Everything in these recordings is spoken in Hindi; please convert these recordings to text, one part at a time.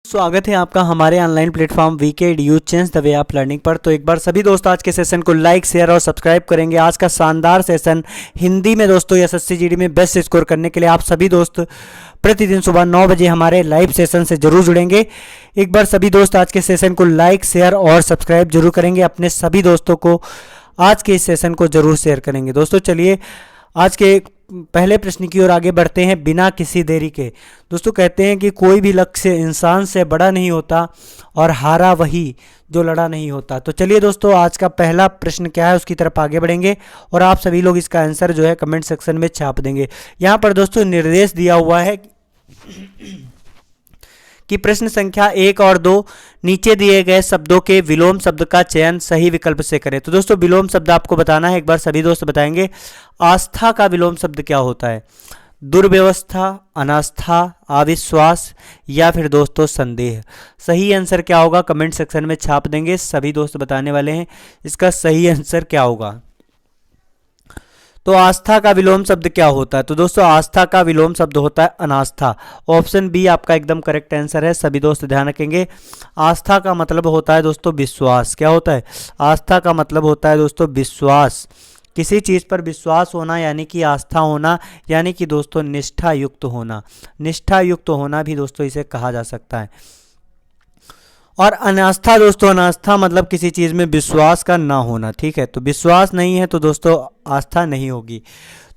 स्वागत है आपका हमारे online platform VK edu change the way of learning पर। तो एक बार सभी दोस्त आज के सेशन को लाइक शेयर और सब्सक्राइब करेंगे। आज का शानदार सेशन हिंदी में दोस्तों एसएससी जीडी में बेस्ट स्कोर करने के लिए आप सभी दोस्त प्रतिदिन सुबह 9 बजे हमारे लाइव सेशन से जरूर जुड़ेंगे। एक बार सभी दोस्त आज के सेशन को लाइक शेयर और सब्सक्राइब जरूर करेंगे, अपने सभी दोस्तों को आज के इस सेशन को जरूर शेयर करेंगे। दोस्तों चलिए आज के पहले प्रश्न की ओर आगे बढ़ते हैं बिना किसी देरी के। दोस्तों कहते हैं कि कोई भी लक्ष्य इंसान से बड़ा नहीं होता और हारा वही जो लड़ा नहीं होता। तो चलिए दोस्तों आज का पहला प्रश्न क्या है उसकी तरफ आगे बढ़ेंगे और आप सभी लोग इसका आंसर जो है कमेंट सेक्शन में छाप देंगे। यहाँ पर दोस्तों निर्देश दिया हुआ है कि प्रश्न संख्या 1 और 2 नीचे दिए गए शब्दों के विलोम शब्द का चयन सही विकल्प से करें। तो दोस्तों विलोम शब्द आपको बताना है, एक बार सभी दोस्त बताएंगे। आस्था का विलोम शब्द क्या होता है? दुर्व्यवस्था, अनास्था, अविश्वास या फिर दोस्तों संदेह। सही आंसर क्या होगा कमेंट सेक्शन में छाप देंगे, सभी दोस्त बताने वाले हैं इसका सही आंसर क्या होगा। तो आस्था का विलोम शब्द क्या होता है? तो दोस्तों आस्था का विलोम शब्द होता है अनास्था। ऑप्शन बी आपका एकदम करेक्ट आंसर है, सभी दोस्त ध्यान रखेंगे। आस्था का मतलब होता है दोस्तों विश्वास। क्या होता है? आस्था का मतलब होता है दोस्तों विश्वास। किसी चीज़ पर विश्वास होना यानी कि आस्था होना, यानी कि दोस्तों निष्ठा युक्त होना। निष्ठा युक्त होना भी दोस्तों इसे कहा जा सकता है। और अनास्था दोस्तों, अनास्था मतलब किसी चीज़ में विश्वास का ना होना। ठीक है, तो विश्वास नहीं है तो दोस्तों आस्था नहीं होगी।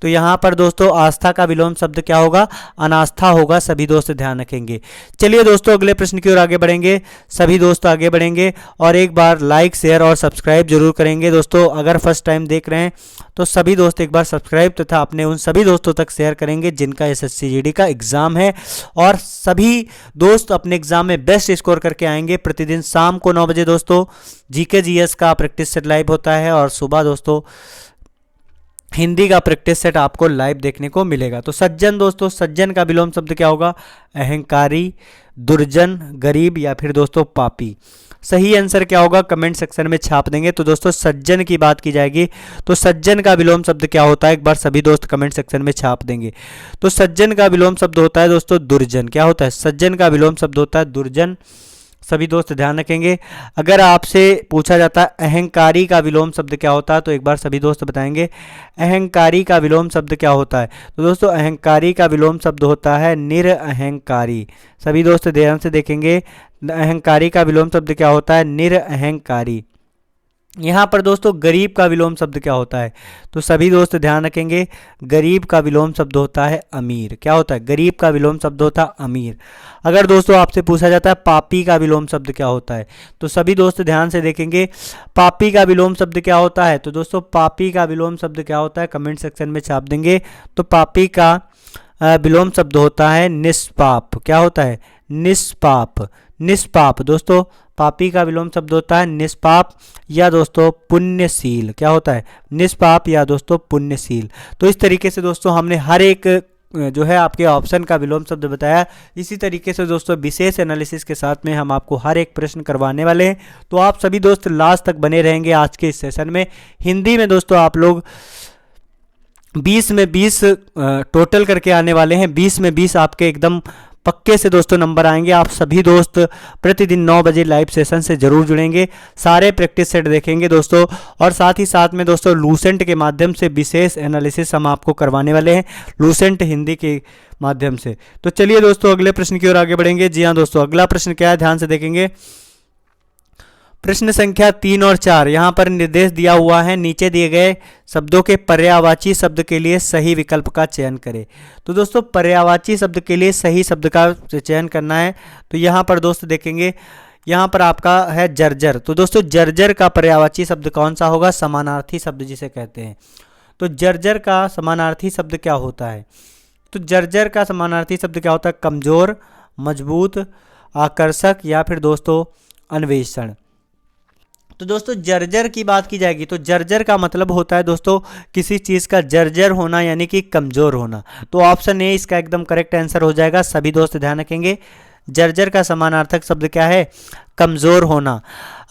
तो यहाँ पर दोस्तों आस्था का विलोम शब्द क्या होगा? अनास्था होगा, सभी दोस्त ध्यान रखेंगे। चलिए दोस्तों अगले प्रश्न की ओर आगे बढ़ेंगे, सभी दोस्त आगे बढ़ेंगे और एक बार लाइक शेयर और सब्सक्राइब जरूर करेंगे। दोस्तों अगर फर्स्ट टाइम देख रहे हैं तो सभी दोस्त एक बार सब्सक्राइब तथा अपने उन सभी दोस्तों तक शेयर करेंगे जिनका एसएससी जीडी का एग्जाम है, और सभी दोस्त अपने एग्जाम में बेस्ट स्कोर करके आएंगे। प्रतिदिन शाम को 9 बजे दोस्तों जीके जीएस का प्रैक्टिस सेट लाइव होता है और सुबह दोस्तों हिंदी का प्रैक्टिस सेट आपको लाइव देखने को मिलेगा। तो सज्जन दोस्तों, सज्जन का विलोम शब्द क्या होगा? अहंकारी, दुर्जन, गरीब या फिर दोस्तों पापी। सही आंसर क्या होगा कमेंट सेक्शन में छाप देंगे। तो दोस्तों सज्जन की बात की जाएगी तो सज्जन का विलोम शब्द क्या होता है? एक बार सभी दोस्त कमेंट सेक्शन में छाप देंगे। तो सज्जन का विलोम शब्द होता है दोस्तों दुर्जन। क्या होता है? सज्जन का विलोम शब्द होता है दुर्जन, सभी दोस्त ध्यान रखेंगे। अगर आपसे पूछा जाता है अहंकारी का विलोम शब्द क्या होता है तो एक बार सभी दोस्त बताएंगे अहंकारी का विलोम शब्द क्या होता है। तो दोस्तों अहंकारी का विलोम शब्द होता है निरअहंकारी। सभी दोस्त ध्यान से देखेंगे, अहंकारी का विलोम शब्द क्या होता है? निरअहंकारी। यहाँ पर दोस्तों गरीब का विलोम शब्द क्या होता है? तो सभी दोस्त ध्यान रखेंगे, गरीब का विलोम शब्द होता है अमीर। क्या होता है? गरीब का विलोम शब्द होता है अमीर। अगर दोस्तों आपसे पूछा जाता है पापी का विलोम शब्द क्या होता है तो सभी दोस्त ध्यान से देखेंगे, पापी का विलोम शब्द क्या होता है? तो दोस्तों पापी का विलोम शब्द क्या होता है कमेंट सेक्शन में छाप देंगे। तो पापी का विलोम शब्द होता है निष्पाप। क्या होता है? निष्पाप। निष्पाप दोस्तों पापी का विलोम शब्द होता है निष्पाप या दोस्तों पुण्यशील। क्या होता है? निष्पाप या दोस्तों पुण्यशील। तो इस तरीके से दोस्तों हमने हर एक जो है आपके ऑप्शन का विलोम शब्द बताया। इसी तरीके से दोस्तों विशेष एनालिसिस के साथ में हम आपको हर एक प्रश्न करवाने वाले हैं, तो आप सभी दोस्त लास्ट तक बने रहेंगे आज के इस सेशन में। हिंदी में दोस्तों आप लोग 20 में 20 टोटल करके आने वाले हैं। 20 में 20 आपके एकदम पक्के से दोस्तों नंबर आएंगे। आप सभी दोस्त प्रतिदिन 9 बजे लाइव सेशन से जरूर जुड़ेंगे, सारे प्रैक्टिस सेट देखेंगे दोस्तों, और साथ ही साथ में दोस्तों लूसेंट के माध्यम से विशेष एनालिसिस हम आपको करवाने वाले हैं, लूसेंट हिंदी के माध्यम से। तो चलिए दोस्तों अगले प्रश्न की ओर आगे बढ़ेंगे। जी हाँ दोस्तों अगला प्रश्न क्या है ध्यान से देखेंगे। प्रश्न संख्या 3 और 4 यहाँ पर निर्देश दिया हुआ है, नीचे दिए गए शब्दों के पर्यायवाची शब्द के लिए सही विकल्प का चयन करें। तो दोस्तों पर्यायवाची शब्द के लिए सही शब्द का चयन करना है। तो यहाँ पर दोस्त देखेंगे, यहाँ पर आपका है जर्जर। तो दोस्तों जर्जर का पर्यायवाची शब्द कौन सा होगा? समानार्थी शब्द जिसे कहते हैं। तो जर्जर का समानार्थी शब्द क्या होता है? तो जर्जर का समानार्थी शब्द क्या होता है? कमजोर, मजबूत, आकर्षक या फिर दोस्तों अन्वेषण। तो दोस्तों जर्जर की बात की जाएगी तो जर्जर का मतलब होता है दोस्तों किसी चीज़ का जर्जर होना यानी कि कमज़ोर होना। तो ऑप्शन ए इसका एकदम करेक्ट आंसर हो जाएगा, सभी दोस्त ध्यान रखेंगे। जर्जर का समानार्थक शब्द क्या है? कमजोर होना।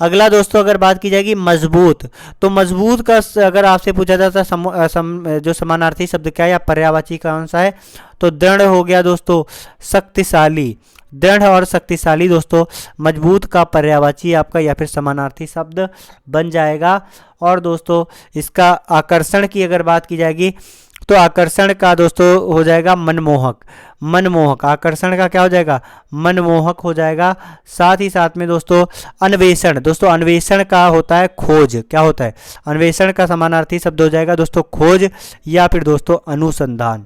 अगला दोस्तों अगर बात की जाएगी मजबूत, तो मजबूत का अगर आपसे पूछा जाता जो समानार्थी शब्द क्या है या पर्यायवाची कौन सा है, तो दृढ़ हो गया दोस्तों, शक्तिशाली। दृढ़ और शक्तिशाली दोस्तों मजबूत का पर्यायवाची आपका या फिर समानार्थी शब्द बन जाएगा। और दोस्तों इसका आकर्षण की अगर बात की जाएगी तो आकर्षण का दोस्तों हो जाएगा मनमोहक। मनमोहक, आकर्षण का क्या हो जाएगा? मनमोहक हो जाएगा। साथ ही साथ में दोस्तों अन्वेषण, दोस्तों अन्वेषण का होता है खोज। क्या होता है? अन्वेषण का समानार्थी शब्द हो जाएगा दोस्तों खोज या फिर दोस्तों अनुसंधान।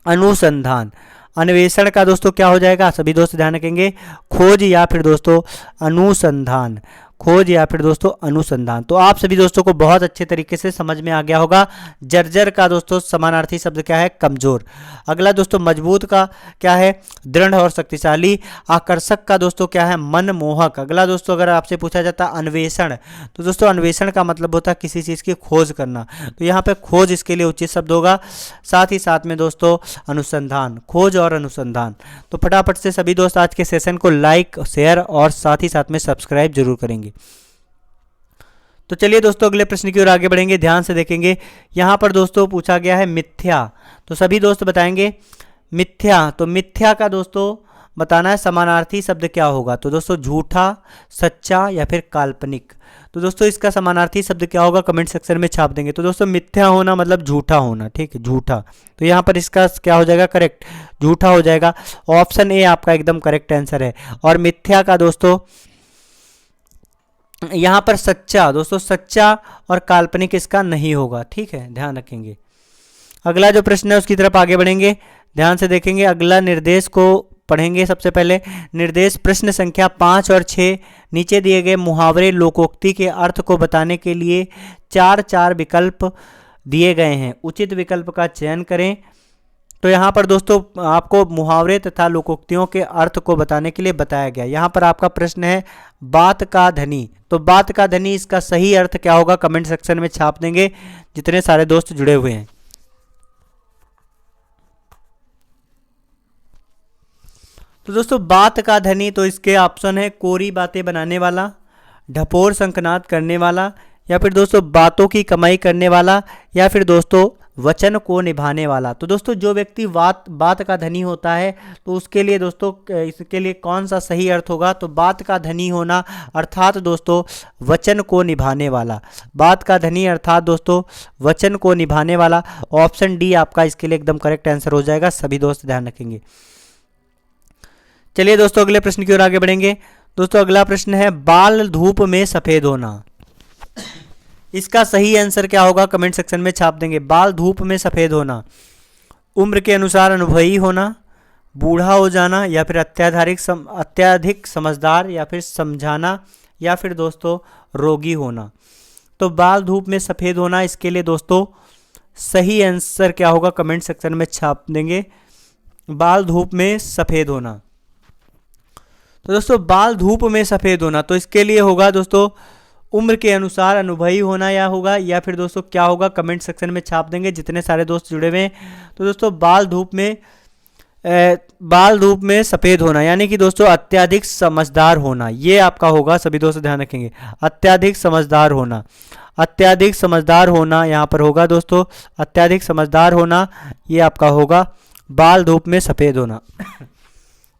अनुसंधान, अन्वेषण का दोस्तों क्या हो जाएगा? सभी दोस्त ध्यान रखेंगे, खोज या फिर दोस्तों अनुसंधान। खोज या फिर दोस्तों अनुसंधान। तो आप सभी दोस्तों को बहुत अच्छे तरीके से समझ में आ गया होगा। जर्जर का दोस्तों समानार्थी शब्द क्या है? कमजोर। अगला दोस्तों मजबूत का क्या है? दृढ़ और शक्तिशाली। आकर्षक का दोस्तों क्या है? मनमोहक। अगला दोस्तों अगर आपसे पूछा जाता है अन्वेषण, तो दोस्तों अन्वेषण का मतलब होता है किसी चीज़ की खोज करना, तो यहाँ पे खोज इसके लिए उचित शब्द होगा। साथ ही साथ में दोस्तों अनुसंधान, खोज और अनुसंधान। तो फटाफट से सभी दोस्त आज के सेशन को लाइक, शेयर और साथ ही साथ में सब्सक्राइब जरूर करेंगे। तो चलिए दोस्तों अगले प्रश्न की ओर आगे बढ़ेंगे, ध्यान से देखेंगे। यहां पर दोस्तों पूछा गया है मिथ्या, तो सभी दोस्त बताएंगे मिथ्या। तो मिथ्या का दोस्तों बताना है समानार्थी शब्द क्या होगा, तो दोस्तों झूठा, सच्चा या फिर काल्पनिक। तो दोस्तों इसका समानार्थी शब्द क्या होगा? कमेंट सेक्शन में छाप देंगे। तो दोस्तों मिथ्या होना मतलब झूठा होना, ठीक है, झूठा। तो यहाँ पर इसका क्या हो जाएगा? करेक्ट, झूठा हो जाएगा। ऑप्शन ए आपका एकदम करेक्ट आंसर है। और मिथ्या का दोस्तों यहाँ पर सच्चा, दोस्तों सच्चा और काल्पनिक इसका नहीं होगा, ठीक है, ध्यान रखेंगे। अगला जो प्रश्न है उसकी तरफ आगे बढ़ेंगे, ध्यान से देखेंगे। अगला निर्देश को पढ़ेंगे। सबसे पहले निर्देश प्रश्न संख्या 5 और 6, नीचे दिए गए मुहावरे लोकोक्ति के अर्थ को बताने के लिए 4 विकल्प दिए गए हैं, उचित विकल्प का चयन करें। तो यहाँ पर दोस्तों आपको मुहावरे तथा लोकोक्तियों के अर्थ को बताने के लिए बताया गया। यहाँ पर आपका प्रश्न है बात का धनी, तो बात का धनी इसका सही अर्थ क्या होगा? कमेंट सेक्शन में छाप देंगे जितने सारे दोस्त जुड़े हुए हैं। तो दोस्तों बात का धनी, तो इसके ऑप्शन है कोरी बातें बनाने वाला, ढपोर शंखनाद करने वाला, या फिर दोस्तों बातों की कमाई करने वाला, या फिर दोस्तों वचन को निभाने वाला। तो दोस्तों जो व्यक्ति बात का धनी होता है तो उसके लिए दोस्तों इसके लिए कौन सा सही अर्थ होगा? तो बात का धनी होना अर्थात दोस्तों वचन को निभाने वाला। बात का धनी अर्थात दोस्तों वचन को निभाने वाला। ऑप्शन डी आपका इसके लिए एकदम करेक्ट आंसर हो जाएगा, सभी दोस्त ध्यान रखेंगे। चलिए दोस्तों अगले प्रश्न की ओर आगे बढ़ेंगे। दोस्तों अगला प्रश्न है बाल धूप में सफेद होना, इसका सही आंसर क्या होगा? कमेंट सेक्शन में छाप देंगे। बाल धूप में सफेद होना, उम्र के अनुसार अनुभवी होना, बूढ़ा हो जाना, या फिर अत्यधिक समझदार, या फिर समझाना, या फिर दोस्तों रोगी होना। तो बाल धूप में सफेद होना, इसके लिए दोस्तों सही आंसर क्या होगा? कमेंट सेक्शन में छाप देंगे। बाल धूप में सफेद होना, तो दोस्तों बाल धूप में सफेद होना, तो इसके लिए होगा दोस्तों उम्र के अनुसार अनुभवी होना, या होगा या फिर दोस्तों क्या होगा? कमेंट सेक्शन में छाप देंगे जितने सारे दोस्त जुड़े हुए हैं। तो दोस्तों बाल धूप में सफ़ेद होना यानी कि दोस्तों अत्यधिक समझदार होना, ये आपका होगा, सभी दोस्त ध्यान रखेंगे। अत्यधिक समझदार होना, अत्यधिक समझदार होना यहाँ पर होगा दोस्तों, अत्यधिक समझदार होना ये आपका होगा बाल धूप में सफ़ेद होना।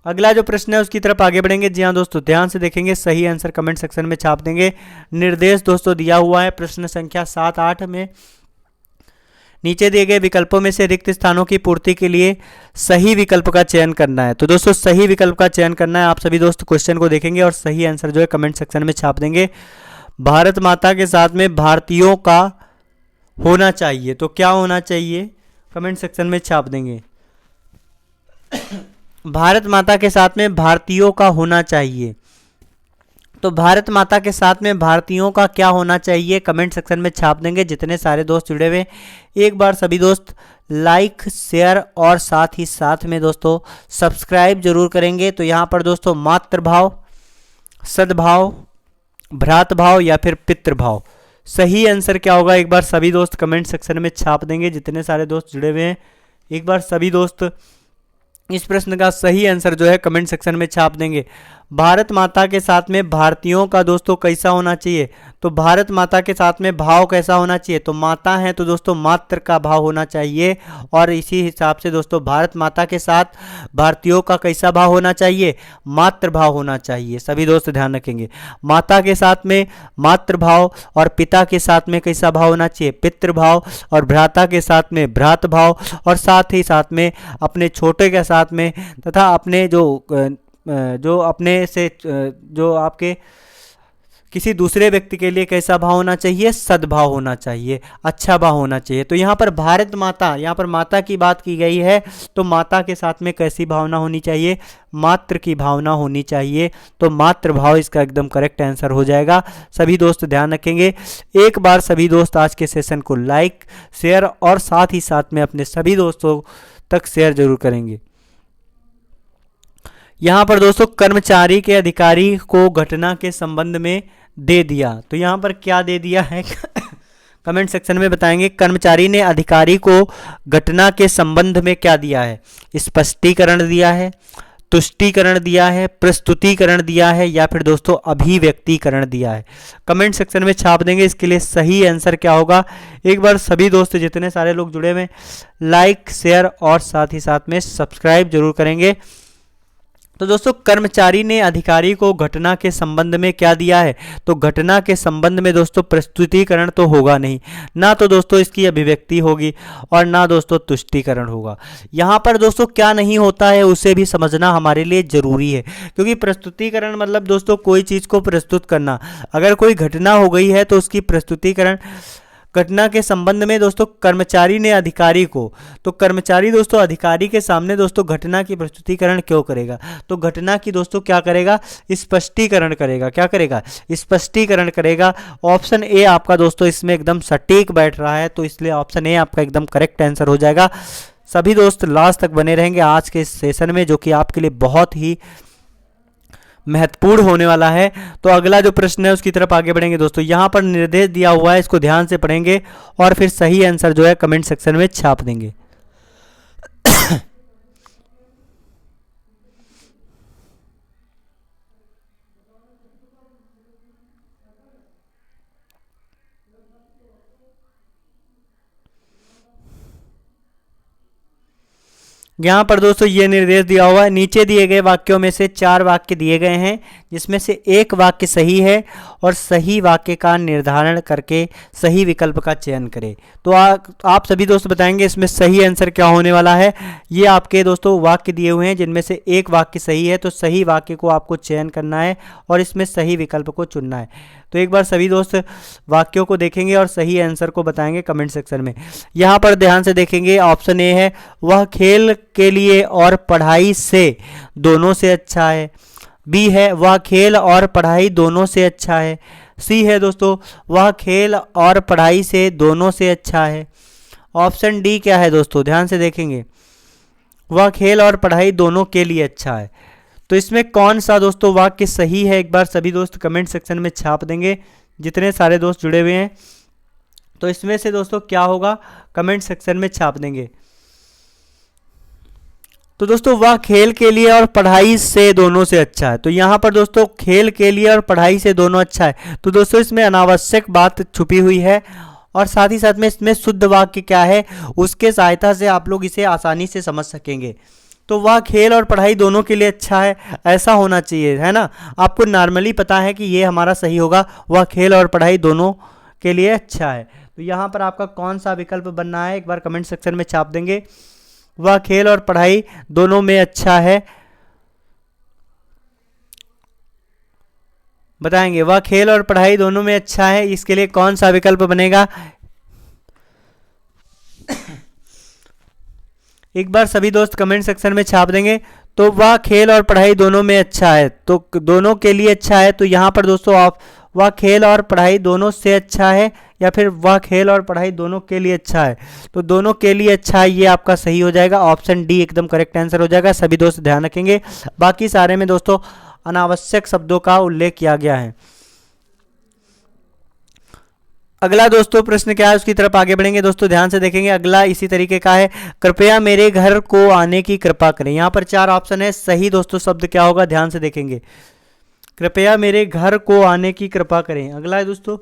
अगला जो प्रश्न है उसकी तरफ आगे बढ़ेंगे। जी हाँ दोस्तों ध्यान से देखेंगे, सही आंसर कमेंट सेक्शन में छाप देंगे। निर्देश दोस्तों दिया हुआ है प्रश्न संख्या 7-8 में। नीचे दिए गए विकल्पों में से रिक्त स्थानों की पूर्ति के लिए सही विकल्प का चयन करना है। तो दोस्तों सही विकल्प का चयन करना है। आप सभी दोस्त क्वेश्चन को देखेंगे और सही आंसर जो है कमेंट सेक्शन में छाप देंगे। भारत माता के साथ में भारतीयों का होना चाहिए, तो क्या होना चाहिए कमेंट सेक्शन में छाप देंगे। भारत माता के साथ में भारतीयों का होना चाहिए, तो भारत माता के साथ में भारतीयों का क्या होना चाहिए कमेंट सेक्शन में छाप देंगे जितने सारे दोस्त जुड़े हुए। एक बार सभी दोस्त लाइक शेयर और साथ ही साथ में दोस्तों सब्सक्राइब जरूर करेंगे। तो यहाँ पर दोस्तों मातृभाव, सद्भाव, भ्रातृभाव या फिर पितृभाव, सही आंसर क्या होगा एक बार सभी दोस्त कमेंट सेक्शन में छाप देंगे जितने सारे दोस्त जुड़े हुए हैं। एक बार सभी दोस्त इस प्रश्न का सही आंसर जो है कमेंट सेक्शन में छाप देंगे। भारत माता के साथ में भारतीयों का दोस्तों कैसा होना चाहिए? तो भारत माता के साथ में भाव कैसा होना चाहिए? तो माता है तो दोस्तों मात्र का भाव होना चाहिए। और इसी हिसाब से दोस्तों भारत माता के साथ भारतीयों का कैसा भाव होना चाहिए? मातृ भाव होना चाहिए। सभी दोस्त ध्यान रखेंगे, माता के साथ में मातृ भाव और पिता के साथ में कैसा भाव होना चाहिए? पितृभाव। और भ्राता के साथ में भ्रात भाव, और साथ ही साथ में अपने छोटे के साथ में तथा अपने जो अपने से जो आपके किसी दूसरे व्यक्ति के लिए कैसा भाव होना चाहिए? सद्भाव होना चाहिए, अच्छा भाव होना चाहिए। तो यहाँ पर भारत माता, यहाँ पर माता की बात की गई है, तो माता के साथ में कैसी भावना होनी चाहिए? मातृ की भावना होनी चाहिए। तो मातृ भाव इसका एकदम करेक्ट आंसर हो जाएगा। सभी दोस्त ध्यान रखेंगे। एक बार सभी दोस्त आज के सेशन को लाइक, शेयर और साथ ही साथ में अपने सभी दोस्तों तक शेयर जरूर करेंगे। यहाँ पर दोस्तों कर्मचारी के अधिकारी को घटना के संबंध में दे दिया, तो यहाँ पर क्या दे दिया है? कमेंट सेक्शन में बताएंगे। कर्मचारी ने अधिकारी को घटना के संबंध में क्या दिया है? स्पष्टीकरण दिया है, तुष्टीकरण दिया है, प्रस्तुतिकरण दिया है, या फिर दोस्तों अभिव्यक्तिकरण दिया है? कमेंट सेक्शन में छाप देंगे। इसके लिए सही आंसर क्या होगा? एक बार सभी दोस्त जितने सारे लोग जुड़े हुए लाइक, शेयर और साथ ही साथ में सब्सक्राइब जरूर करेंगे। तो दोस्तों कर्मचारी ने अधिकारी को घटना के संबंध में क्या दिया है? तो घटना के संबंध में दोस्तों प्रस्तुतिकरण तो होगा नहीं, ना तो दोस्तों इसकी अभिव्यक्ति होगी और ना दोस्तों तुष्टीकरण होगा। यहाँ पर दोस्तों क्या नहीं होता है उसे भी समझना हमारे लिए जरूरी है, क्योंकि प्रस्तुतिकरण मतलब दोस्तों कोई चीज़ को प्रस्तुत करना। अगर कोई घटना हो गई है तो उसकी प्रस्तुतिकरण, घटना के संबंध में दोस्तों कर्मचारी ने अधिकारी को, तो कर्मचारी दोस्तों अधिकारी के सामने दोस्तों घटना की प्रस्तुतिकरण क्यों करेगा? तो घटना की दोस्तों क्या करेगा? स्पष्टीकरण करेगा। क्या करेगा? स्पष्टीकरण करेगा। ऑप्शन ए आपका दोस्तों इसमें एकदम सटीक बैठ रहा है, तो इसलिए ऑप्शन ए आपका एकदम करेक्ट आंसर हो जाएगा। सभी दोस्त लास्ट तक बने रहेंगे आज के इस सेशन में, जो कि आपके लिए बहुत ही महत्वपूर्ण होने वाला है। तो अगला जो प्रश्न है उसकी तरफ आगे बढ़ेंगे दोस्तों। यहाँ पर निर्देश दिया हुआ है, इसको ध्यान से पढ़ेंगे और फिर सही आंसर जो है कमेंट सेक्शन में छाप देंगे। यहाँ पर दोस्तों ये निर्देश दिया हुआ है, नीचे दिए गए वाक्यों में से 4 वाक्य दिए गए हैं, जिसमें से एक वाक्य सही है और सही वाक्य का निर्धारण करके सही विकल्प का चयन करें। तो आप सभी दोस्त बताएंगे इसमें सही आंसर क्या होने वाला है। ये आपके दोस्तों वाक्य दिए हुए हैं, जिनमें से एक वाक्य सही है, तो सही वाक्य को आपको चयन करना है और इसमें सही विकल्प को चुनना है। तो एक बार सभी दोस्त वाक्यों को देखेंगे और सही आंसर को बताएंगे कमेंट सेक्शन में। यहाँ पर ध्यान से देखेंगे, ऑप्शन ए है वह खेल के लिए और पढ़ाई से दोनों से अच्छा है। बी है वह खेल और पढ़ाई दोनों से अच्छा है। सी है दोस्तों वह खेल और पढ़ाई से दोनों से अच्छा है। ऑप्शन डी क्या है दोस्तों? ध्यान से देखेंगे, वह खेल और पढ़ाई दोनों के लिए अच्छा है। तो इसमें कौन सा दोस्तों वाक्य सही है? एक बार सभी दोस्त कमेंट सेक्शन में छाप देंगे, जितने सारे दोस्त जुड़े हुए हैं। तो इसमें से दोस्तों क्या होगा? कमेंट सेक्शन में छाप देंगे। तो दोस्तों वह खेल के लिए और पढ़ाई से दोनों से अच्छा है। तो यहाँ पर दोस्तों खेल के लिए और पढ़ाई से दोनों अच्छा है, तो दोस्तों इसमें अनावश्यक बात छुपी हुई है और साथ ही साथ में इसमें शुद्ध वाक्य क्या है उसके सहायता से आप लोग इसे आसानी से समझ सकेंगे। तो वह खेल और पढ़ाई दोनों के लिए अच्छा है, ऐसा होना चाहिए, है ना। आपको नॉर्मली पता है कि ये हमारा सही होगा, वह खेल और पढ़ाई दोनों के लिए अच्छा है। तो यहाँ पर आपका कौन सा विकल्प बनना है? एक बार कमेंट सेक्शन में छाप देंगे। वह खेल और पढ़ाई दोनों में अच्छा है, बताएंगे। वह खेल और पढ़ाई दोनों में अच्छा है, इसके लिए कौन सा विकल्प बनेगा? एक बार सभी दोस्त कमेंट सेक्शन में छाप देंगे। तो वह खेल और पढ़ाई दोनों में अच्छा है, तो दोनों के लिए अच्छा है। तो यहाँ पर दोस्तों आप वह खेल और पढ़ाई दोनों से अच्छा है या फिर वह खेल और पढ़ाई दोनों के लिए अच्छा है, तो दोनों के लिए अच्छा है, ये आपका सही हो जाएगा। ऑप्शन डी एकदम करेक्ट आंसर हो जाएगा। सभी दोस्त ध्यान रखेंगे, बाकी सारे में दोस्तों अनावश्यक शब्दों का उल्लेख किया गया है। अगला दोस्तों प्रश्न क्या है उसकी तरफ आगे बढ़ेंगे। दोस्तों ध्यान से देखेंगे, अगला इसी तरीके का है, कृपया मेरे घर को आने की कृपा करें। यहाँ पर 4 ऑप्शन है, सही दोस्तों शब्द क्या होगा ध्यान से देखेंगे। कृपया मेरे घर को आने की कृपा करें। अगला है दोस्तों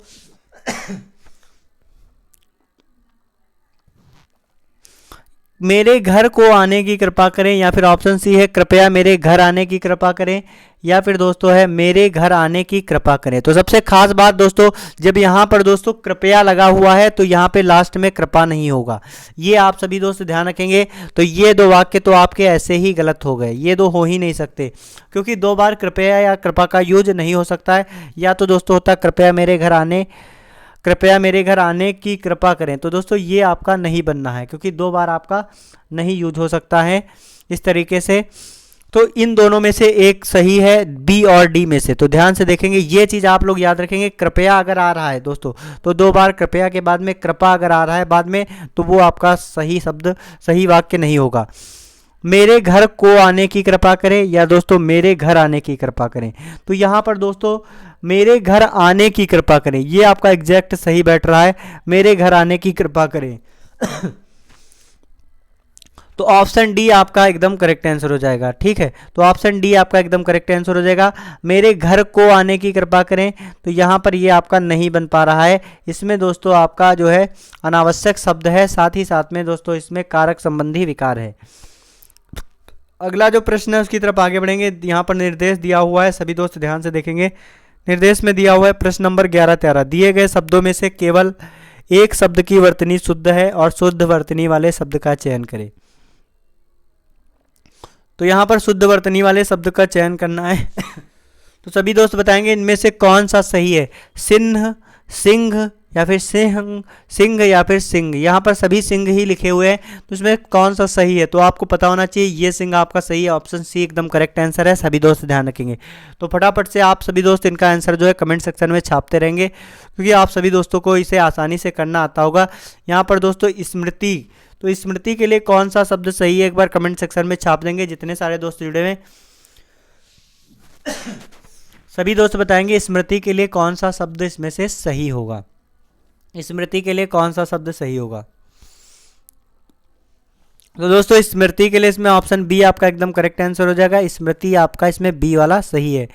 मेरे घर को आने की कृपा करें, या फिर ऑप्शन सी है कृपया मेरे घर आने की कृपा करें, या फिर दोस्तों है मेरे घर आने की कृपा करें। तो सबसे खास बात दोस्तों, जब यहाँ पर दोस्तों कृपया लगा हुआ है तो यहाँ पे लास्ट में कृपा नहीं होगा, ये आप सभी दोस्त ध्यान रखेंगे। तो ये 2 वाक्य तो आपके ऐसे ही गलत हो गए, ये 2 हो ही नहीं सकते, क्योंकि 2 बार कृपया या कृपा का यूज नहीं हो सकता है। या तो दोस्तों होता है कृपया मेरे घर आने की कृपा करें। तो दोस्तों ये आपका नहीं बनना है, क्योंकि 2 बार आपका नहीं यूज हो सकता है इस तरीके से। तो इन दोनों में से एक सही है, बी और डी में से। तो ध्यान से देखेंगे, ये चीज़ आप लोग याद रखेंगे, कृपया अगर आ रहा है दोस्तों तो 2 बार कृपया के बाद में कृपा अगर आ रहा है बाद में, तो वो आपका सही शब्द, सही वाक्य नहीं होगा। मेरे घर को आने की कृपा करें या दोस्तों मेरे घर आने की कृपा करें। तो यहाँ पर दोस्तों मेरे घर आने की कृपा करें, ये आपका एग्जैक्ट सही बैठ रहा है, मेरे घर आने की कृपा करें। तो ऑप्शन डी आपका एकदम करेक्ट आंसर हो जाएगा। ठीक है, तो ऑप्शन डी आपका एकदम करेक्ट आंसर हो जाएगा, मेरे घर को आने की कृपा करें। तो यहाँ पर ये आपका नहीं बन पा रहा है, इसमें दोस्तों आपका जो है अनावश्यक शब्द है, साथ ही साथ में दोस्तों इसमें कारक संबंधी विकार है। अगला जो प्रश्न है उसकी तरफ आगे बढ़ेंगे। यहाँ पर निर्देश दिया हुआ है, सभी दोस्त ध्यान से देखेंगे। निर्देश में दिया हुआ है प्रश्न नंबर 11-13, दिए गए शब्दों में से केवल एक शब्द की वर्तनी शुद्ध है और शुद्ध वर्तनी वाले शब्द का चयन करें। तो यहाँ पर शुद्ध वर्तनी वाले शब्द का चयन करना है। तो सभी दोस्त बताएंगे इनमें से कौन सा सही है, सिंह, सिंह या फिर सिंह या फिर सिंह। यहाँ पर सभी सिंह ही लिखे हुए हैं, तो इसमें कौन सा सही है। तो आपको पता होना चाहिए ये सिंह आपका सही है, ऑप्शन सी एकदम करेक्ट आंसर है, सभी दोस्त ध्यान रखेंगे। तो फटाफट से आप सभी दोस्त इनका आंसर जो है कमेंट सेक्शन में छापते रहेंगे, क्योंकि आप सभी दोस्तों को इसे आसानी से करना आता होगा। यहाँ पर दोस्तों स्मृति, तो स्मृति के लिए कौन सा शब्द सही है एक बार कमेंट सेक्शन में छाप देंगे, जितने सारे दोस्त जुड़े हुए सभी दोस्त बताएंगे स्मृति के लिए कौन सा शब्द इसमें से सही होगा। स्मृति के लिए कौन सा शब्द सही होगा। तो दोस्तों स्मृति के लिए इसमें ऑप्शन बी आपका एकदम करेक्ट आंसर हो जाएगा, स्मृति आपका इसमें बी वाला सही है।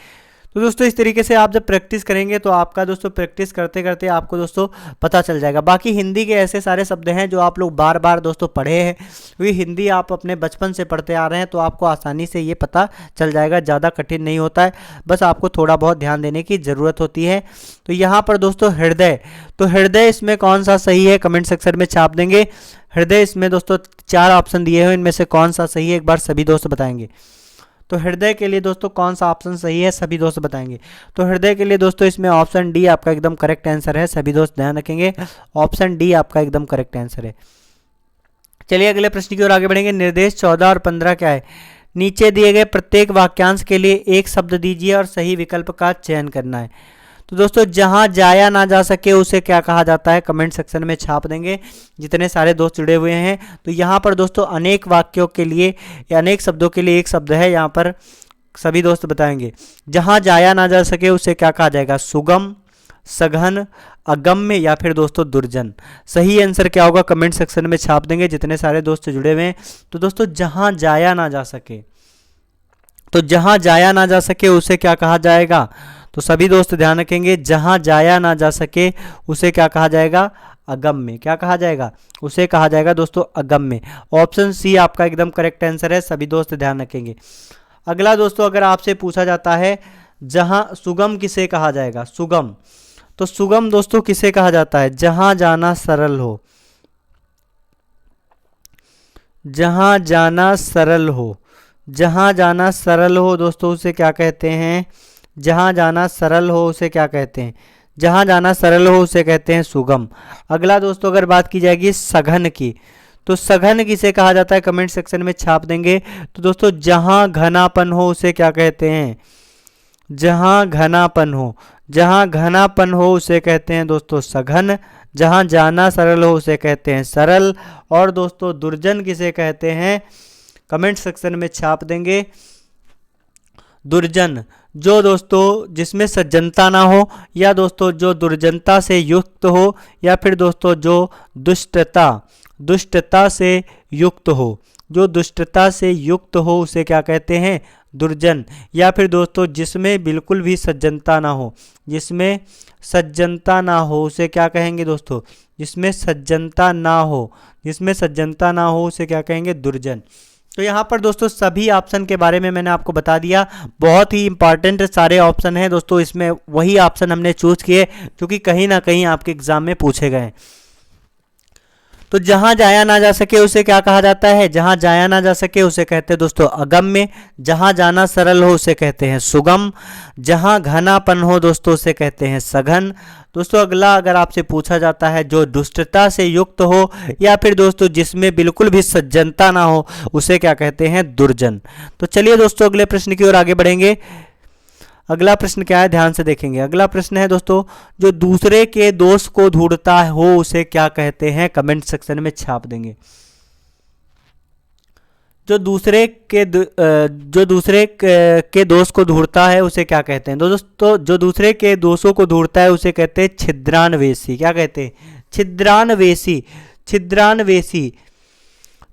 तो दोस्तों इस तरीके से आप जब प्रैक्टिस करेंगे तो आपका दोस्तों प्रैक्टिस करते करते आपको दोस्तों पता चल जाएगा। बाकी हिंदी के ऐसे सारे शब्द हैं जो आप लोग बार बार दोस्तों पढ़े हैं, क्योंकि हिंदी आप अपने बचपन से पढ़ते आ रहे हैं, तो आपको आसानी से ये पता चल जाएगा, ज़्यादा कठिन नहीं होता है, बस आपको थोड़ा बहुत ध्यान देने की ज़रूरत होती है। तो यहाँ पर दोस्तों हृदय, तो हृदय इसमें कौन सा सही है कमेंट सेक्शन में छाप देंगे। हृदय इसमें दोस्तों 4 ऑप्शन दिए हुए, इनमें से कौन सा सही है एक बार सभी दोस्त बताएंगे। तो हृदय के लिए दोस्तों कौन सा ऑप्शन सही है सभी दोस्त बताएंगे। तो हृदय के लिए दोस्तों इसमें ऑप्शन डी आपका एकदम करेक्ट आंसर है, सभी दोस्त ध्यान रखेंगे, ऑप्शन डी आपका एकदम करेक्ट आंसर है। चलिए अगले प्रश्न की ओर आगे बढ़ेंगे। निर्देश 14 और 15 क्या है, नीचे दिए गए प्रत्येक वाक्यांश के लिए एक शब्द दीजिए और सही विकल्प का चयन करना है। तो दोस्तों जहां जाया ना जा सके उसे क्या कहा जाता है कमेंट सेक्शन में छाप देंगे, जितने सारे दोस्त जुड़े हुए हैं। तो यहाँ पर दोस्तों अनेक वाक्यों के लिए या अनेक शब्दों के लिए एक शब्द है, यहाँ पर सभी दोस्त बताएंगे। जहां जाया ना जा सके उसे क्या कहा जाएगा, सुगम, सघन, अगम्य या फिर दोस्तों दुर्जन। सही आंसर क्या होगा कमेंट सेक्शन में छाप देंगे, जितने सारे दोस्त जुड़े हुए हैं। तो दोस्तों जहां जाया ना जा सके, तो जहां जाया ना जा सके उसे क्या कहा जाएगा। तो सभी दोस्त ध्यान रखेंगे, जहां जाया ना जा सके उसे क्या कहा जाएगा, अगम्य। क्या कहा जाएगा, उसे कहा जाएगा दोस्तों अगम्य। ऑप्शन सी आपका एकदम करेक्ट आंसर है, सभी दोस्त ध्यान रखेंगे। अगला दोस्तों अगर आपसे पूछा जाता है जहां सुगम किसे कहा जाएगा, सुगम, तो सुगम दोस्तों किसे कहा जाता है, जहां जाना सरल हो, जहां जाना सरल हो, जहां जाना सरल हो दोस्तों उसे क्या कहते हैं, जहां जाना सरल हो उसे क्या कहते हैं, जहां जाना सरल हो उसे कहते हैं सुगम। अगला दोस्तों अगर बात की जाएगी सघन की, तो सघन किसे कहा जाता है कमेंट सेक्शन में छाप देंगे। तो दोस्तों जहां घनापन हो उसे क्या कहते हैं, जहां घनापन हो, जहां घनापन हो उसे कहते हैं दोस्तों सघन। जहां जाना सरल हो उसे कहते हैं सरल। और दोस्तों दुर्जन किसे कहते हैं कमेंट सेक्शन में छाप देंगे। दुर्जन, जो दोस्तों जिसमें सज्जनता ना हो, या दोस्तों जो दुर्जनता से युक्त हो, या फिर दोस्तों जो दुष्टता से युक्त हो। जो दुष्टता से युक्त हो उसे क्या कहते हैं? दुर्जन। या फिर दोस्तों जिसमें बिल्कुल भी सज्जनता ना हो, जिसमें सज्जनता ना हो उसे क्या कहेंगे दोस्तों? जिसमें सज्जनता ना हो, जिसमें सज्जनता ना हो उसे क्या कहेंगे? दुर्जन। तो यहाँ पर दोस्तों सभी ऑप्शन के बारे में मैंने आपको बता दिया। बहुत ही इंपॉर्टेंट सारे ऑप्शन हैं दोस्तों, इसमें वही ऑप्शन हमने चूज किए क्योंकि कहीं ना कहीं आपके एग्जाम में पूछे गए। तो जहां जाया ना जा सके उसे क्या कहा जाता है? जहां जाया ना जा सके उसे कहते हैं दोस्तों अगम्य। जहां जाना सरल हो उसे कहते हैं सुगम। जहां घनापन हो दोस्तों उसे कहते हैं सघन। दोस्तों अगला अगर आपसे पूछा जाता है जो दुष्टता से युक्त हो, या फिर दोस्तों जिसमें बिल्कुल भी सज्जनता ना हो उसे क्या कहते हैं? दुर्जन। तो चलिए दोस्तों अगले प्रश्न की ओर आगे बढ़ेंगे। अगला प्रश्न क्या है, ध्यान से देखेंगे। अगला प्रश्न है दोस्तों, जो दूसरे के दोष को ढूंढता हो उसे क्या कहते हैं? कमेंट सेक्शन में छाप देंगे। जो दूसरे के दोष को ढूंढता है उसे क्या कहते हैं? दोस्तों जो दूसरे के दोषों को ढूंढता है उसे कहते हैं छिद्रान्वेषी। क्या कहते हैं? छिद्रान्वेषी। छिद्रान्वेषी,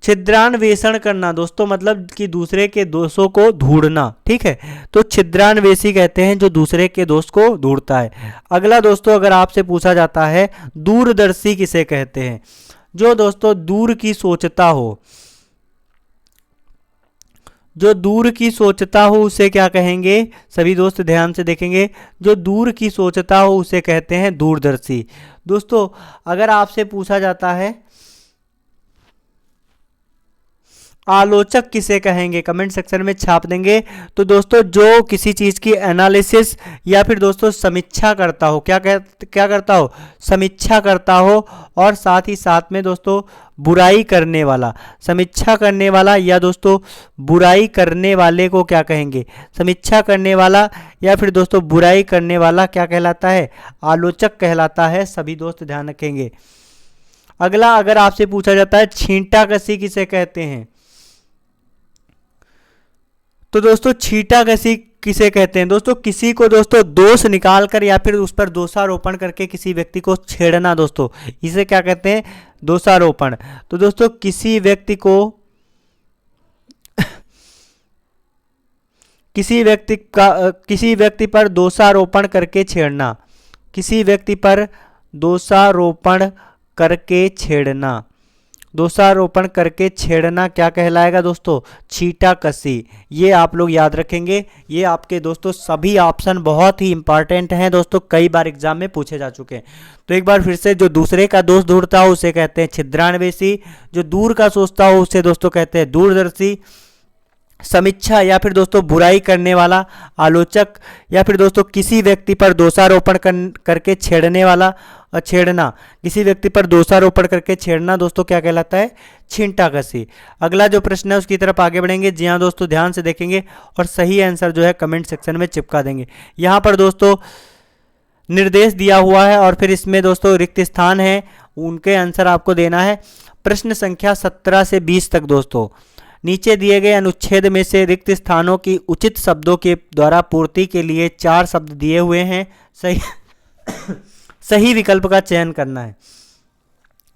छिद्रान्वेषण करना दोस्तों, मतलब कि दूसरे के दोषों को ढूंढना। ठीक है, तो छिद्रान्वेषी कहते हैं जो दूसरे के दोष को ढूंढता है। अगला दोस्तों अगर आपसे पूछा जाता है दूरदर्शी किसे कहते हैं? जो दोस्तों दूर की सोचता हो, जो दूर की सोचता हो उसे क्या कहेंगे? सभी दोस्त ध्यान से देखेंगे। जो दूर की सोचता हो उसे कहते हैं दूरदर्शी। दोस्तों अगर आपसे पूछा जाता है आलोचक किसे कहेंगे? कमेंट सेक्शन में छाप देंगे। तो दोस्तों जो किसी चीज की एनालिसिस या फिर दोस्तों समीक्षा करता हो, क्या करता हो? समीक्षा करता हो। और साथ ही साथ में दोस्तों बुराई करने वाला, समीक्षा करने वाला या दोस्तों बुराई करने वाले को क्या कहेंगे? समीक्षा करने वाला या फिर दोस्तों बुराई करने वाला क्या कहलाता है? आलोचक कहलाता है। सभी दोस्त ध्यान रखेंगे। अगला अगर आपसे पूछा जाता है छींटाकसी किसे कहते हैं? तो दोस्तों छींटाकसी किसे कहते हैं? दोस्तों किसी को दोस्तों दोष निकाल कर या फिर उस पर दोषारोपण करके किसी व्यक्ति को छेड़ना दोस्तों, इसे क्या कहते हैं? दोषारोपण। तो दोस्तों किसी व्यक्ति को किसी व्यक्ति पर दोषारोपण करके छेड़ना, किसी व्यक्ति पर दोषारोपण करके छेड़ना, दोषारोपण करके छेड़ना क्या कहलाएगा दोस्तों? छींटाकसी। ये आप लोग याद रखेंगे। ये आपके दोस्तों सभी ऑप्शन बहुत ही इंपॉर्टेंट हैं दोस्तों, कई बार एग्जाम में पूछे जा चुके हैं। तो एक बार फिर से, जो दूसरे का दोष ढूंढता हो उसे कहते हैं छिद्रान्वेषी। जो दूर का सोचता हो उसे दोस्तों कहते हैं दूरदर्शी। समीक्षा या फिर दोस्तों बुराई करने वाला आलोचक, या फिर दोस्तों किसी व्यक्ति पर दोषारोपण करके छेड़ने वाला, छेड़ना, किसी व्यक्ति पर दोषारोपण करके छेड़ना दोस्तों क्या कहलाता है? छींटाकसी। अगला जो प्रश्न है उसकी तरफ आगे बढ़ेंगे। जी हाँ दोस्तों ध्यान से देखेंगे और सही आंसर जो है कमेंट सेक्शन में चिपका देंगे। यहाँ पर दोस्तों निर्देश दिया हुआ है और फिर इसमें दोस्तों रिक्त स्थान है, उनके आंसर आपको देना है। प्रश्न संख्या 17 से 20 तक दोस्तों नीचे दिए गए अनुच्छेद में से रिक्त स्थानों की उचित शब्दों के द्वारा पूर्ति के लिए 4 शब्द दिए हुए हैं। सही विकल्प का चयन करना है।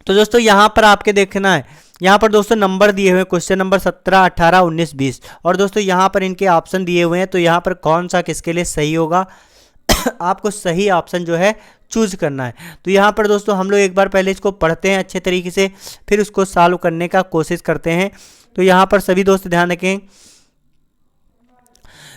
तो दोस्तों यहाँ पर आपके देखना है, यहाँ पर दोस्तों नंबर दिए हुए हैं, क्वेश्चन नंबर 17, 18, 19, 20, और दोस्तों यहाँ पर इनके ऑप्शन दिए हुए हैं। तो यहाँ पर कौन सा किसके लिए सही होगा आपको सही ऑप्शन जो है चूज करना है। तो यहाँ पर दोस्तों हम लोग एक बार पहले इसको पढ़ते हैं अच्छे तरीके से, फिर उसको सॉल्व करने का कोशिश करते हैं। तो यहाँ पर सभी दोस्त ध्यान रखें,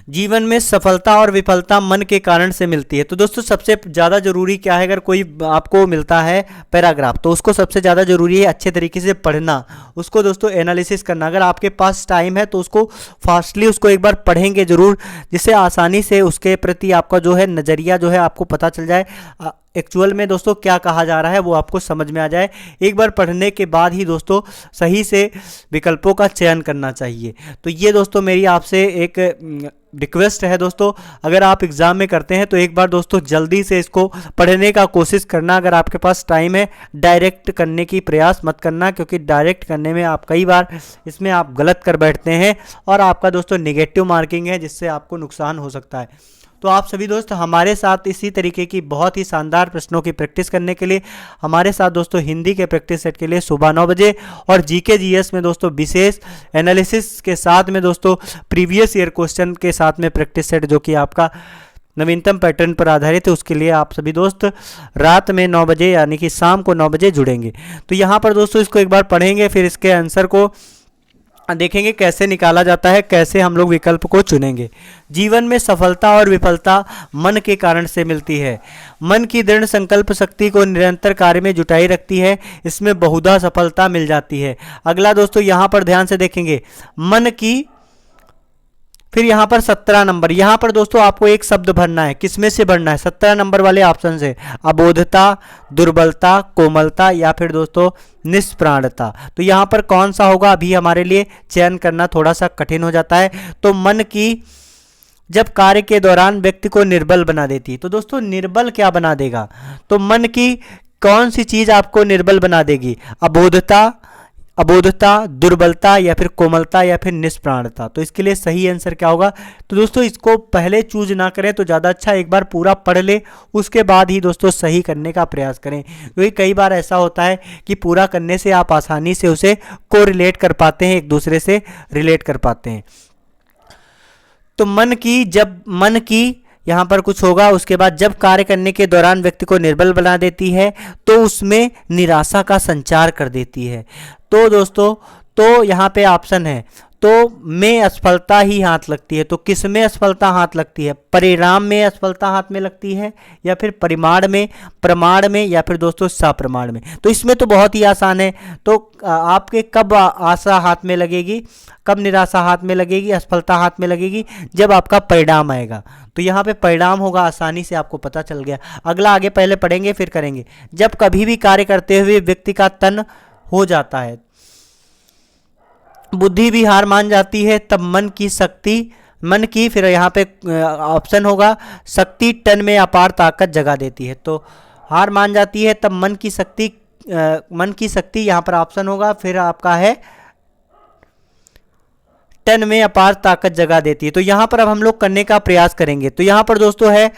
जीवन में सफलता और विफलता मन के कारण से मिलती है। तो दोस्तों सबसे ज़्यादा जरूरी क्या है? अगर कोई आपको मिलता है पैराग्राफ तो उसको सबसे ज़्यादा जरूरी है अच्छे तरीके से पढ़ना, उसको दोस्तों एनालिसिस करना। अगर आपके पास टाइम है तो उसको फास्टली उसको एक बार पढ़ेंगे जरूर, जिससे आसानी से उसके प्रति आपका जो है नज़रिया जो है आपको पता चल जाए, एक्चुअल में दोस्तों क्या कहा जा रहा है वो आपको समझ में आ जाए। एक बार पढ़ने के बाद ही दोस्तों सही से विकल्पों का चयन करना चाहिए। तो ये दोस्तों मेरी आपसे एक रिक्वेस्ट है दोस्तों, अगर आप एग्ज़ाम में करते हैं तो एक बार दोस्तों जल्दी से इसको पढ़ने का कोशिश करना। अगर आपके पास टाइम है, डायरेक्ट करने की प्रयास मत करना, क्योंकि डायरेक्ट करने में आप कई बार इसमें आप गलत कर बैठते हैं और आपका दोस्तों नेगेटिव मार्किंग है, जिससे आपको नुकसान हो सकता है। तो आप सभी दोस्त हमारे साथ इसी तरीके की बहुत ही शानदार प्रश्नों की प्रैक्टिस करने के लिए हमारे साथ दोस्तों हिंदी के प्रैक्टिस सेट के लिए सुबह 9 बजे और जीके जीएस में दोस्तों विशेष एनालिसिस के साथ में दोस्तों प्रीवियस ईयर क्वेश्चन के साथ में प्रैक्टिस सेट जो कि आपका नवीनतम पैटर्न पर आधारित है, उसके लिए आप सभी दोस्त रात में 9 बजे यानी कि शाम को 9 बजे जुड़ेंगे। तो यहाँ पर दोस्तों इसको एक बार पढ़ेंगे, फिर इसके आंसर को देखेंगे कैसे निकाला जाता है, कैसे हम लोग विकल्प को चुनेंगे। जीवन में सफलता और विफलता मन के कारण से मिलती है। मन की दृढ़ संकल्प शक्ति को निरंतर कार्य में जुटाई रखती है, इसमें बहुधा सफलता मिल जाती है। अगला दोस्तों यहाँ पर ध्यान से देखेंगे, मन की, फिर यहाँ पर 17 नंबर, यहाँ पर दोस्तों आपको एक शब्द भरना है। किसमें से भरना है? 17 नंबर वाले ऑप्शन से, अबोधता, दुर्बलता, कोमलता या फिर दोस्तों निष्प्राणता। तो यहाँ पर कौन सा होगा अभी हमारे लिए चयन करना थोड़ा सा कठिन हो जाता है। तो मन की जब कार्य के दौरान व्यक्ति को निर्बल बना देती है, तो दोस्तों निर्बल क्या बना देगा? तो मन की कौन सी चीज आपको निर्बल बना देगी? अबोधता, दुर्बलता या फिर कोमलता या फिर निष्प्राणता। तो इसके लिए सही आंसर क्या होगा? तो दोस्तों इसको पहले चूज ना करें तो ज़्यादा अच्छा, एक बार पूरा पढ़ ले उसके बाद ही दोस्तों सही करने का प्रयास करें, क्योंकि कई बार ऐसा होता है कि पूरा करने से आप आसानी से उसे को रिलेट कर पाते हैं, एक दूसरे से रिलेट कर पाते हैं। तो मन की यहाँ पर कुछ होगा, उसके बाद जब कार्य करने के दौरान व्यक्ति को निर्बल बना देती है तो उसमें निराशा का संचार कर देती है। तो दोस्तों तो यहाँ पे ऑप्शन है, तो में असफलता ही हाथ लगती है। तो किस में असफलता हाथ लगती है? परिणाम में असफलता हाथ में लगती है या फिर परिमाण में, प्रमाण में या फिर दोस्तों सप्रमाण में। तो इसमें तो बहुत ही आसान है। तो आपके कब आशा हाथ में लगेगी, कब निराशा हाथ में लगेगी, असफलता हाथ में लगेगी? जब आपका परिणाम आएगा। तो यहाँ पे परिणाम होगा, आसानी से आपको पता चल गया। अगला आगे पहले पढ़ेंगे फिर करेंगे। जब कभी भी कार्य करते हुए व्यक्ति का तन हो जाता है, बुद्धि भी हार मान जाती है, तब मन की फिर यहाँ पे ऑप्शन होगा, शक्ति तन में अपार ताकत जगा देती है। तो हार मान जाती है तब मन की शक्ति यहाँ पर ऑप्शन होगा, फिर आपका है तन में अपार ताकत जगा देती है। तो यहाँ पर अब हम लोग करने का प्रयास करेंगे। तो यहाँ पर दोस्तों है,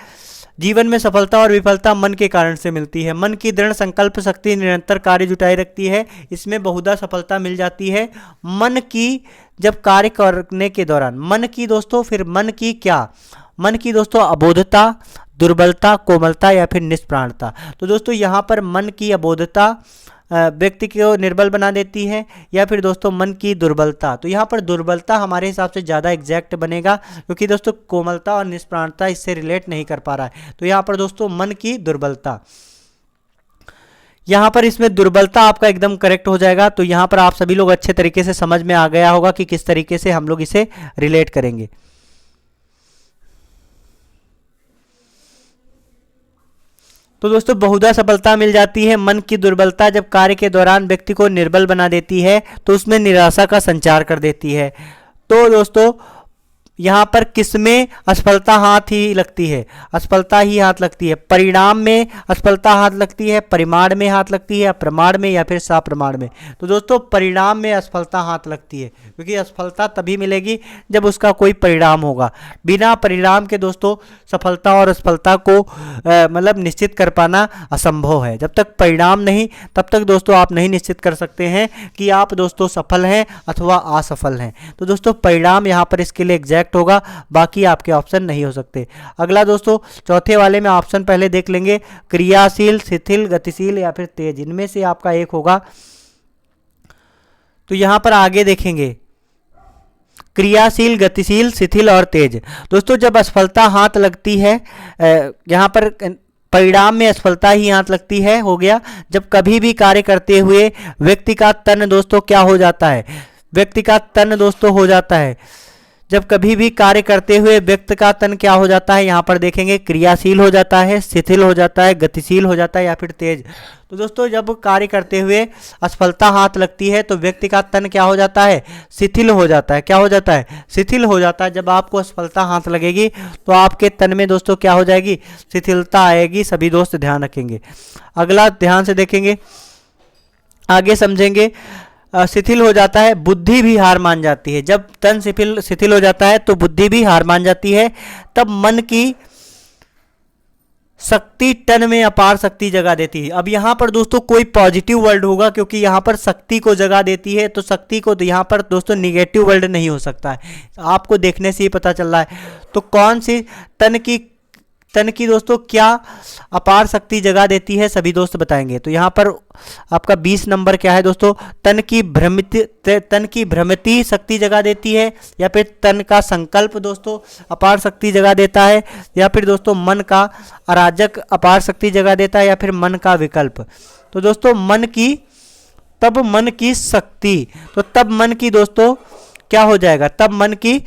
जीवन में सफलता और विफलता मन के कारण से मिलती है। मन की दृढ़ संकल्प शक्ति निरंतर कार्य जुटाई रखती है, इसमें बहुधा सफलता मिल जाती है। मन की जब कार्य करने के दौरान, मन की दोस्तों फिर मन की क्या? मन की दोस्तों अबोधता, दुर्बलता, कोमलता या फिर निष्प्राणता। तो दोस्तों यहाँ पर मन की अबोधता व्यक्ति को निर्बल बना देती है या फिर दोस्तों मन की दुर्बलता। तो यहाँ पर दुर्बलता हमारे हिसाब से ज़्यादा एग्जैक्ट बनेगा, क्योंकि दोस्तों कोमलता और निष्प्राणता इससे रिलेट नहीं कर पा रहा है। तो यहाँ पर दोस्तों मन की दुर्बलता, यहाँ पर इसमें दुर्बलता आपका एकदम करेक्ट हो जाएगा। तो यहाँ पर आप सभी लोग अच्छे तरीके से समझ में आ गया होगा कि किस तरीके से हम लोग इसे रिलेट करेंगे। तो दोस्तों बहुधा सफलता मिल जाती है। मन की दुर्बलता जब कार्य के दौरान व्यक्ति को निर्बल बना देती है तो उसमें निराशा का संचार कर देती है। तो दोस्तों यहाँ पर किसमें असफलता हाथ ही लगती है? असफलता ही हाथ लगती है। परिणाम में असफलता हाथ लगती है, परिमाण में हाथ लगती है, प्रमाण में या फिर सप्रमाण में। तो दोस्तों परिणाम में असफलता हाथ लगती है, क्योंकि असफलता तभी मिलेगी जब उसका कोई परिणाम होगा। बिना परिणाम के दोस्तों सफलता और असफलता को मतलब निश्चित कर पाना असंभव है। जब तक परिणाम नहीं, तब तक दोस्तों आप नहीं निश्चित कर सकते हैं कि आप दोस्तों सफल हैं अथवा असफल हैं। तो दोस्तों परिणाम यहाँ पर इसके लिए एग्जैक्ट होगा, बाकी आपके ऑप्शन नहीं हो सकते। अगला दोस्तों चौथे वाले में ऑप्शन पहले देख लेंगे, क्रियाशील, शिथिल, गतिशील या फिर तेज। इनमें से आपका एक होगा। तो यहां पर आगे देखेंगे क्रियाशील, गतिशील, शिथिल और तेज। दोस्तों जब असफलता हाथ लगती है, यहां पर परिणाम में असफलता ही हाथ लगती है, हो गया। जब कभी भी कार्य करते हुए व्यक्ति का तन दोस्तों क्या हो जाता है? व्यक्ति का तन दोस्तों हो जाता है, जब कभी भी कार्य करते हुए व्यक्ति का तन क्या हो जाता है? यहाँ पर देखेंगे क्रियाशील हो जाता है, शिथिल हो जाता है, गतिशील हो जाता है या फिर तेज। तो दोस्तों जब कार्य करते हुए असफलता हाथ लगती है तो व्यक्ति का तन क्या हो जाता है? शिथिल हो जाता है। क्या हो जाता है? शिथिल हो जाता है। जब आपको असफलता हाथ लगेगी तो आपके तन में दोस्तों क्या हो जाएगी? शिथिलता आएगी। सभी दोस्त ध्यान रखेंगे। अगला ध्यान से देखेंगे, आगे समझेंगे। शिथिल हो जाता है, बुद्धि भी हार मान जाती है। जब तन शिथिल हो जाता है तो बुद्धि भी हार मान जाती है। तब मन की शक्ति टन में अपार शक्ति जगा देती है। अब यहाँ पर दोस्तों कोई पॉजिटिव वर्ड होगा, क्योंकि यहाँ पर शक्ति को जगा देती है, तो शक्ति को, तो यहाँ पर दोस्तों निगेटिव वर्ड नहीं हो सकता है, आपको देखने से ही पता चल रहा है। तो कौन सी तन की दोस्तों क्या अपार शक्ति जगा देती है, सभी दोस्त बताएंगे। तो यहाँ पर आपका 20 नंबर क्या है दोस्तों, तन की भ्रमिति शक्ति जगा देती है, या फिर तन का संकल्प दोस्तों अपार शक्ति जगा देता है, या फिर दोस्तों मन का अराजक अपार शक्ति जगा देता है, या फिर मन का विकल्प। तो दोस्तों मन की शक्ति, तो तब मन की दोस्तों क्या हो जाएगा, तब मन की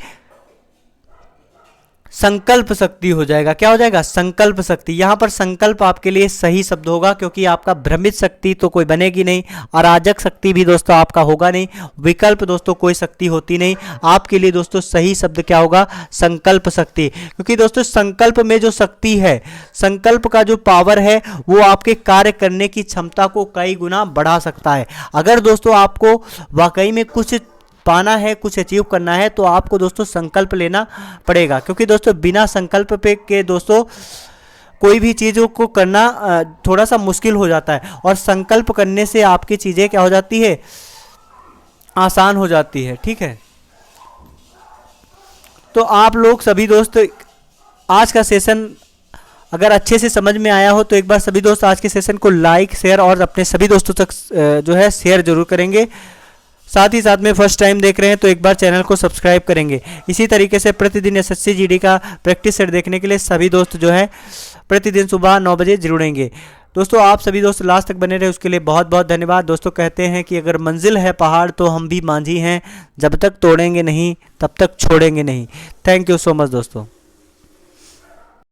संकल्प शक्ति हो जाएगा। क्या हो जाएगा, संकल्प शक्ति। यहाँ पर संकल्प आपके लिए सही शब्द होगा, क्योंकि आपका भ्रमित शक्ति तो कोई बनेगी नहीं, अराजक शक्ति भी दोस्तों आपका होगा नहीं, विकल्प दोस्तों कोई शक्ति होती नहीं। आपके लिए दोस्तों सही शब्द क्या होगा, संकल्प शक्ति। क्योंकि दोस्तों संकल्प में जो शक्ति है, संकल्प का जो पावर है, वो आपके कार्य करने की क्षमता को कई गुना बढ़ा सकता है। अगर दोस्तों आपको वाकई में कुछ पाना है, कुछ अचीव करना है, तो आपको दोस्तों संकल्प लेना पड़ेगा। क्योंकि दोस्तों बिना संकल्प पे के दोस्तों कोई भी चीज़ों को करना थोड़ा सा मुश्किल हो जाता है, और संकल्प करने से आपकी चीज़ें क्या हो जाती है, आसान हो जाती है। ठीक है, तो आप लोग सभी दोस्त आज का सेशन अगर अच्छे से समझ में आया हो, तो एक बार सभी दोस्त आज के सेशन को लाइक, शेयर और अपने सभी दोस्तों तक जो है शेयर जरूर करेंगे। साथ ही साथ में फर्स्ट टाइम देख रहे हैं तो एक बार चैनल को सब्सक्राइब करेंगे। इसी तरीके से प्रतिदिन एसएससी जीडी का प्रैक्टिस सेट देखने के लिए सभी दोस्त जो है प्रतिदिन सुबह 9 बजे जुड़ेंगे। दोस्तों आप सभी दोस्त लास्ट तक बने रहे, उसके लिए बहुत बहुत धन्यवाद। दोस्तों कहते हैं कि अगर मंजिल है पहाड़ तो हम भी मांझी हैं, जब तक तोड़ेंगे नहीं तब तक छोड़ेंगे नहीं। थैंक यू सो मच दोस्तों।